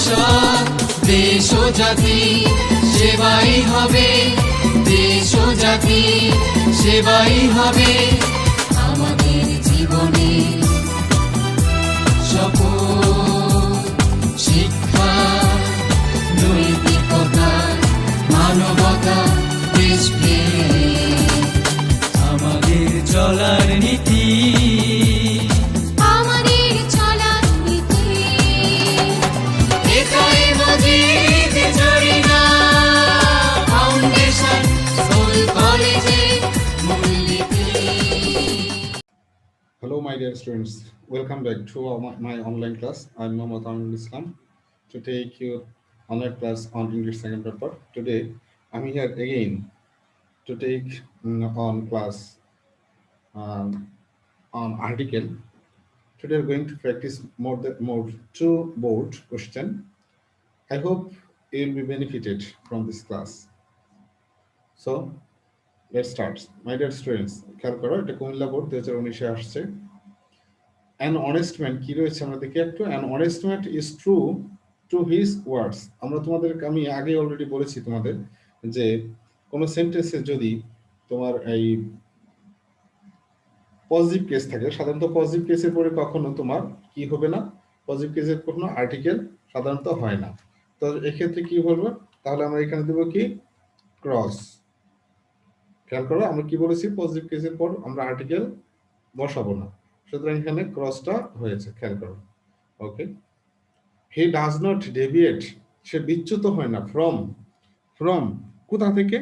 ভবিষ্যৎ দেশ ও জাতি সেবাই হবে, দেশ ও জাতি সেবাই হবে আমাদের জীবনে শপথ। শিক্ষা, নৈতিকতা, মানবতা, দেশপ্রেম আমাদের চলার নীতি, আমাদের চলার নীতি। এটাই মজিদ জরিনা ফাউন্ডেশন স্কুল কলেজের মূলনীতি। Hello, my dear students. Welcome back to my online class. I'm Mohammad Aminul Islam to take your online class on English second paper. Today, I'm here again to take on class on article. Today, we're going to practice more two board question. I hope you'll be benefited from this class. So, let's start. My dear students, খেয়াল করো, এটা Comilla board 2019 আসছে। An honest man কি রয়েছে আমরা দেখি একটু। An honest man is true to his words. আমি আগে অলরেডি বলেছি তোমাদের যে কোন সেন্টেন্সে যদি তোমার এই পজিটিভ কেস থাকে, সাধারণত পজিটিভ কেসের পরে কখনো তোমার কি হবে না, পজিটিভ কেসের কখনো আর্টিকেল সাধারণত হয় না। তো এক্ষেত্রে কি বলবো, তাহলে আমরা এখানে দেবো কি ক্রস। খেয়াল করো, আমরা কি বলেছি, পজিটিভ কেসের পর আমরা আর্টিকেল বসাবো না, সুতরাং এখানে ক্রসটা হয়েছে, খেয়াল করো। ওকে, হি ডাজ নট ডেভিয়েট, সে বিচ্যুত হয় না, ফ্রম কোথা থেকে,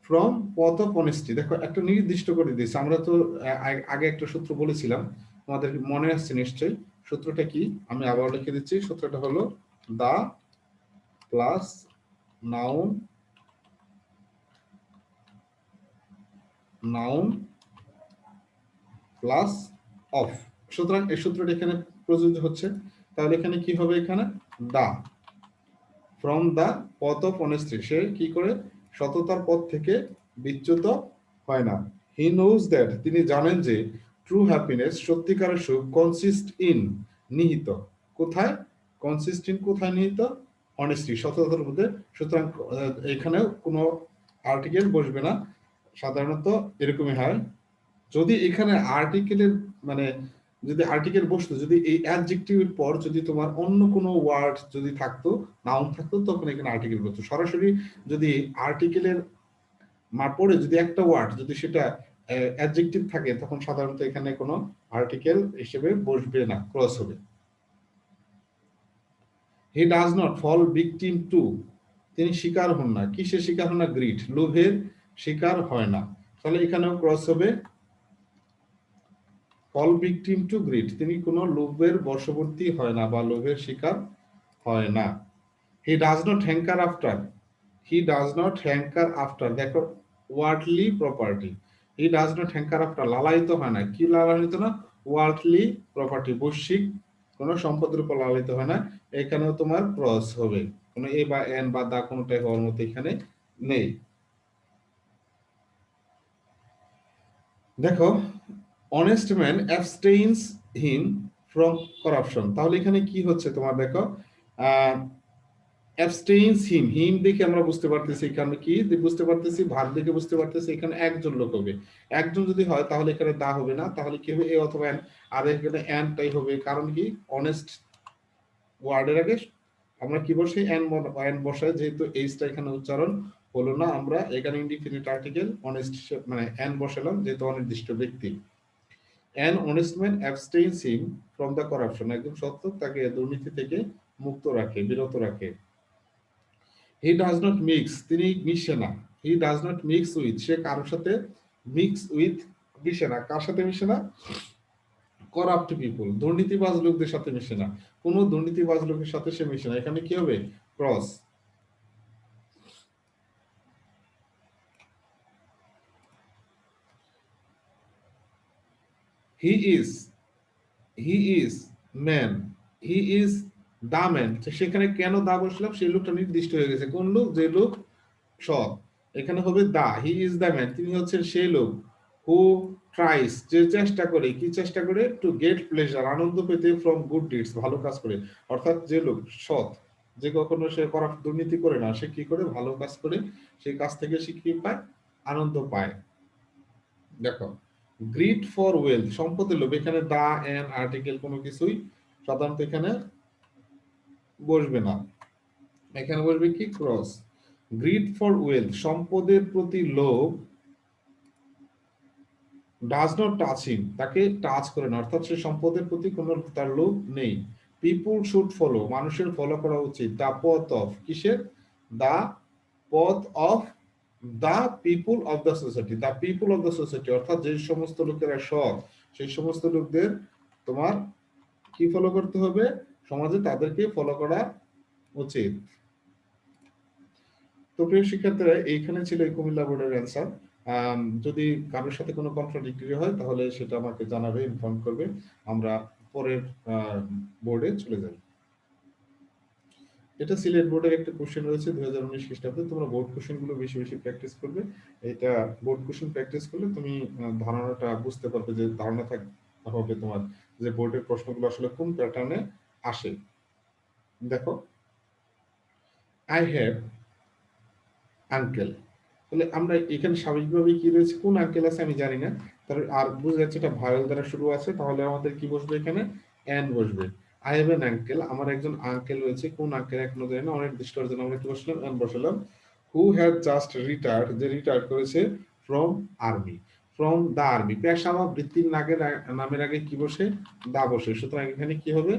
ফ্রম পথ অফ অনেস্টি। দেখো একটা নির্দিষ্ট করে দিয়েছে, আমরা তো আগে একটা সূত্র বলেছিলাম, তোমাদের মনে আসছে নিশ্চয়ই। সূত্রটা কি আমি আবার লিখে দিচ্ছি, সূত্রটা হলো the plus noun plus of. সুতরাং এই সূত্রটা এখানে প্রযোজ্য হচ্ছে। তাহলে এখানে কি হবে, এখানে দা, ফ্রম দা পথ অফ অনেস্টি, সে কি করে সততার পথ থেকে বিচ্যুত হয় না। হি নোজ দ্যাট, তিনি জানেন যে ট্রু হ্যাপিনেস, সত্যিকারের সুখ, কনসিস্ট ইন, নিহিত কোথায়, কনসিস্ট ইন কোথায় নিহিত, অনেস্টি, সততার মধ্যে। সুতরাং এখানেও কোনো আর্টিকেল বসবে না, সাধারণত এরকমই হয়। যদি এখানে আর্টিকেলের মানে যদি আর্টিকেল বসতো, যদি এই অ্যাডজেক্টিভের পর যদি তোমার অন্য কোনো ওয়ার্ড যদি থাকতো, নাউন থাকতো, তখন এখানে আর্টিকেল বসতো। সরাসরি যদি আর্টিকেলের পরে যদি একটা ওয়ার্ড যদি সেটা অ্যাডজেক্টিভ থাকে, তখন সাধারণত এখানে কোনো আর্টিকেল হিসেবে বসবে না, ক্রস হবে। He does not fall victim to, তিনি শিকার হন না, কিসের শিকার হন না, গ্রিড, লোভের শিকার হয় না। তাহলে এখানেও ক্রস হবে, ফল ভিকটিম টু গ্রিড, তিনি কোনো লোভের বশবর্তী হয় না বা লোভের শিকার হয় না। He does not hanker after, he does not hanker after, দেখো worldly property, he does not hanker after, লালায়িত হয় না, কি লালায়িত না, ওয়ার্ল্ডলি প্রপার্টি, বৈশ্বিক কোনো সম্পদের উপর লালিত হয় না। এখানেও তোমার ক্রস হবে, কোনো এ বা এন বা দা কোনোটাই হওয়ার মতো এখানে নেই। দেখো, honest man abstains him from corruption, তাহলে এখানে কি হচ্ছে তোমার, দেখো অ্যাবস্টেইনস হিম, হিম দেখে আমরা বুঝতে পারতেছি এখানে কি বুঝতে পারতেছি, ভাগ দেখে বুঝতে পারতেছি এখানে একজন লোক হবে। একজন যদি হয় তাহলে এখানে দা হবে না, তাহলে কি হবে, এ অথবা এন, আর এখানে এনটাই হবে। কারণ কি, অনেস্ট ওয়ার্ডের আগে আমরা কি বসে এন বসাই, যেহেতু এইচটা এখানে উচ্চারণ হলো না, আমরা এখানে ইনডিফিনিট আর্টিকেল অনেস্ট মানে এন বসালাম, যেহেতু অনির্দিষ্ট ব্যক্তি। An honest man abstains him from the corruption, একজন সৎ লোক তাকে দুর্নীতি থেকে মুক্ত রাখে, বিরত রাখে। He does not mix, তিনি মিশে না, he does not mix with, সে কারোর সাথে mix with মিশে না, কার সাথে মিশে না, করাপ্ট পিপল, দুর্নীতিবাজ লোকদের সাথে মিশে না, কোনো দুর্নীতিবাজ লোকের সাথে সে মিশে না। এখানে কি হবে, cross. He is man, he is the man, সেখানে কেন দা বসলাম, সেই লোকটা নির্দিষ্ট হয়ে গেছে, কোন লোক, যে লোক সৎ, এখানে হবে দা, হি ইজ দা ম্যান, তিনি হচ্ছেন সেই লোক, হু ট্রাইস, যে চেষ্টা করে, কি চেষ্টা করে, টু গেট প্লেজার, আনন্দ পেতে, ফ্রম গুড ডিডস, ভালো কাজ করে, অর্থাৎ যে লোক সৎ, যে কখনো সে দুর্নীতি করে না, সে কি করে ভালো কাজ করে, সেই কাজ থেকে সে কি পায়, আনন্দ পায়। দেখো, গ্রিড ফর ওয়েলথ, সম্পদের লোভ, এখানে দা এন্ড আর্টিকেল কোনো কিছুই সাধারণত এখানে বসবে না, এখানে বসবে কি ক্রস। গ্রিড ফর ওয়েলথ, সম্পদের প্রতি লোভ, ডাজ নট টাচ হিম, তাকে টাচ করে না, অর্থাৎ সে সম্পদের প্রতি কোনো তার লোভ নেই। পিপুল শুড ফলো, মানুষের ফলো করা উচিত, দা পথ অফ, কিসের, দা পথ of, the people of the society, the people of the society, অর্থাৎ যে সমস্ত লোকেরা সৎ, সেই সমস্ত লোকদের তোমার কি ফলো করতে হবে, সমাজে তাদেরকে ফলো করা উচিত। তো প্রিয় শিক্ষার্থীরা, এইখানে ছিল এই কুমিল্লা বোর্ডের অ্যান্সার। যদি কারোর সাথে কোনো কন্ট্রাডিক্টরি হয় তাহলে সেটা আমাকে জানাবে, ইনফর্ম করবে, আমরা পরের বোর্ডে চলে যাই। এটা সিলেট বোর্ডের একটা কোশ্চেন রয়েছে 2019 খ্রিস্টাব্দে। তোমরা বোর্ড কোশ্চেন গুলো বেশি বেশি প্র্যাকটিস করবে। এটা বোর্ড কোশ্চেন প্র্যাকটিস করলে তুমি ধারণাটা বুঝতে পারবে, যে ধারণা হবে তোমার যে বোর্ডের প্রশ্নগুলো আসলে কোন প্যাটার্নে আসে। দেখো, আই হ্যাভ আঙ্কেল, তাহলে আমরা এখানে স্বাভাবিকভাবে কি রয়েছে, কোন আঙ্কেল আছে আমি জানি না, তার আর বুঝে যাচ্ছে এটা ভায়োল দ্বারা শুরু আছে, তাহলে আমাদের কি বসবে এখানে, এন বসবে। আই হ্যাভ এন আঙ্কেল, আমার একজন আঙ্কেল রয়েছে, কোন আঙ্কেল এখনো জানি না, অনির্দিষ্ট জন্য আমরা কি বসলাম, এন বসালাম। হু হ্যাজ জাস্ট রিটায়ার্ড, যে রিটায়ার্ড করেছে from army, from the army, পেশা বা বৃত্তির নামের আগে কি বসে, দা বসে, সুতরাং এখানে কি হবে,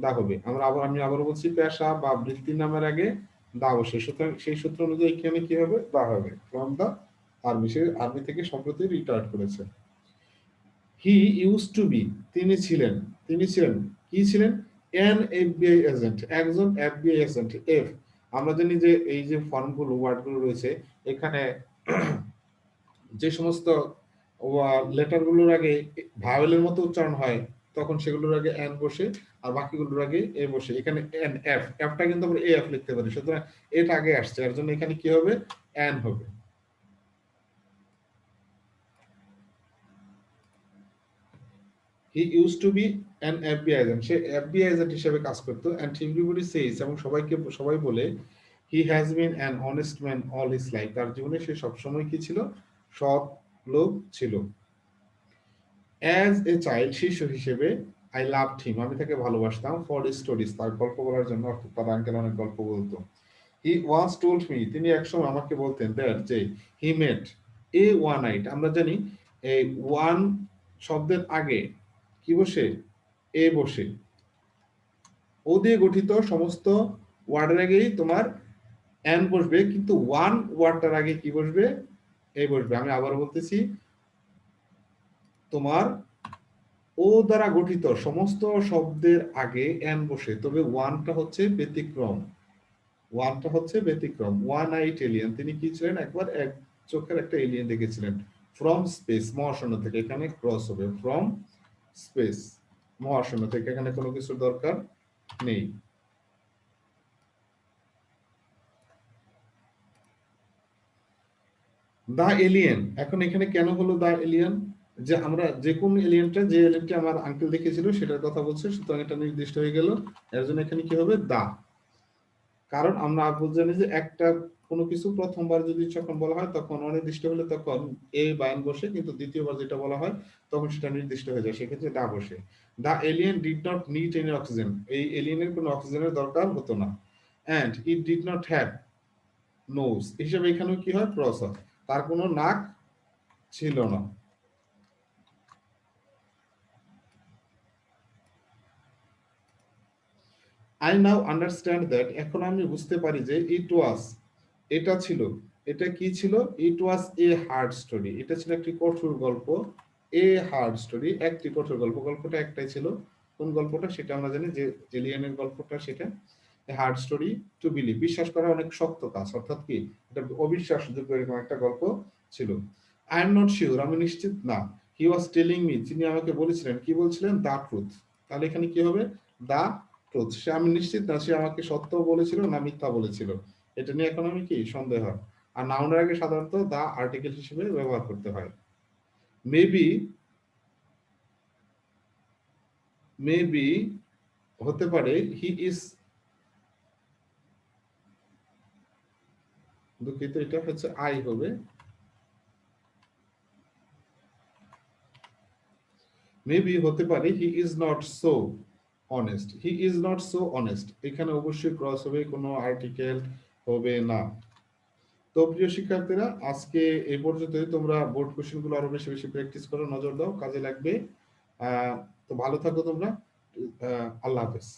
দা হবে। আমি আবার বলছি, পেশা বা বৃত্তির নামের আগে দা বসে, সুতরাং সেই সূত্র অনুযায়ী এখানে কি হবে, দা হবে, ফ্রম দা আর্মি, সে আর্মি থেকে সম্প্রতি রিটায়ার্ড করেছে। হি ইউজ টু বি, তিনি ছিলেন কি ছিলেন, এন এফবিআই এজেন্ট, একজন এফবিআই এজেন্ট। এফ, আমরা জানি যে এই যে ফর্মগুলো ওয়ার্ডগুলো রয়েছে এখানে, যে সমস্ত লেটারগুলোর আগে ভাওয়েলের মতো উচ্চারণ হয় তখন সেগুলোর আগে এন বসে, আর বাকিগুলোর আগে এ বসে। এখানে এন এফ, এফটা কিন্তু আমরা এ এফ লিখতে পারি, সুতরাং এটা আগে আসছে, এর জন্য এখানে কি হবে, এন হবে। He use to be an FBI agent, say FBI agent হিসেবে কাজ করতো। এন্ড এভরিবডি সেজ, এবং সবাই বলে, he has been an honest man all his life, তার জীবনে সে সবসময় কি ছিল, সৎ লোক ছিল। অ্যাজ এ চাইল্ড, শিশু হিসেবে, আই লাভড হিম, আমি তাকে ভালোবাসতাম, ফর স্টোরিজ, তার গল্প বলার জন্য, অর্থাৎ তার আঙ্কেল অনেক গল্প বলতো। হি ওয়ান্স টোল্ড মি, তিনি একসময় আমাকে বলতেন, দ্যাট, যে হি মেট এ ওয়ান নাইট, আমরা জানি এই ওয়ান শব্দের আগে কি বসে, এ বসে, ও দিয়ে গঠিত সমস্ত ওয়ার্ডের আগেই তোমার এন বসবে, কিন্তু ওয়ান ওয়ার্ডটার আগে কি বসবে, এ বসবে। আমি আবার বলতেছি, তোমার ও দ্বারা গঠিত সমস্ত শব্দের আগে এন বসে, তবে ওয়ানটা হচ্ছে ব্যতিক্রম। ওয়ান আইট এলিয়েন, তিনি কি ছিলেন, একবার এক চোখের একটা এলিয়েন দেখেছিলেন। ফ্রম স্পেস, মহাশূন্য থেকে, এখানে ক্রস হবে, ফ্রম স্পেস, মহাশূন্য থেকে, এখানে কোনো কিছুর দরকার নেই। দা এলিয়েন, এখন এখানে কেন হলো দা এলিয়েন, যে আমরা যে কোন এলিয়েনটা, যে এলিয়েনটা আমার আঙ্কেল দেখেছিল সেটার কথা বলছে, সুতরাং এটা নির্দিষ্ট হয়ে গেল। এর জন্য এখানে কি হবে, দা। কারণ আমরা জানি যে একটা কোনো কিছু প্রথমবার যদি যখন বলা হয় তখন অনির্দিষ্ট হলে তখন এ বা এন বসে, কিন্তু দ্বিতীয়বার যেটা বলা হয় তখন সেটা নির্দিষ্ট হয়ে যায়, সেক্ষেত্রে দা বসে। The alien did not need any oxygen, এই এলিয়েনের কোনো অক্সিজেনের দরকার হতো না। And it did not have nose, হিসেবে এখানেও কি হয়, ক্রস হয়, তার কোনো নাক ছিল না। আই নাও আন্ডারস্ট্যান্ড দ্যাট, এখন আমি বুঝতে পারি যে এটা ছিল, এটা কি ছিল, ইট ওয়াজ এ হার্ড স্টোরি, এটা ছিল একটি কঠোর গল্প। এ হার্ড স্টোরি, একটি কঠোর গল্প, গল্পটা একটাই ছিল, কোন গল্পটা সেটা আমরা জানি, যে এলিয়েনের গল্পটা, সেটা হার্ড স্টোরি টু বিলিভ, বিশ্বাস করা অনেক শক্ত কাজ, অর্থাৎ কি, এটা অবিশ্বাসযোগ্য এরকম একটা গল্প ছিল। আই এম নট শিওর, আমি নিশ্চিত না। হি ওয়াজ টেলিং মি, তিনি আমাকে বলেছিলেন, কি বলছিলেন, দা ট্রুথ, তাহলে এখানে কি হবে, দা ট্রুথ, সে, আমি নিশ্চিত না সে আমাকে সত্য বলেছিল না মিথ্যা বলেছিল, এটা নিয়ে এখন আমি কি সন্দেহ। আর নাউনের আগে সাধারণত দা আর্টিকেল হিসেবে ব্যবহার করতে হয়। মেবি, মেবি হতে পারে, হি ইজ দুঃখিত, এটা হচ্ছে আই হবে। মেবি হতে পারে he is not so honest, he is not so honest, এখানে অবশ্যই ক্রস হবে, কোনো আর্টিকেল হবে না। তো প্রিয় শিক্ষার্থীরা, আজকে এই পর্যন্তই। তোমরা বোর্ড কোশ্চেন গুলো আরো বেশি বেশি প্র্যাকটিস করো, নজর দাও, কাজে লাগবে। তো ভালো থাকো তোমরা। আল্লাহ হাফেজ।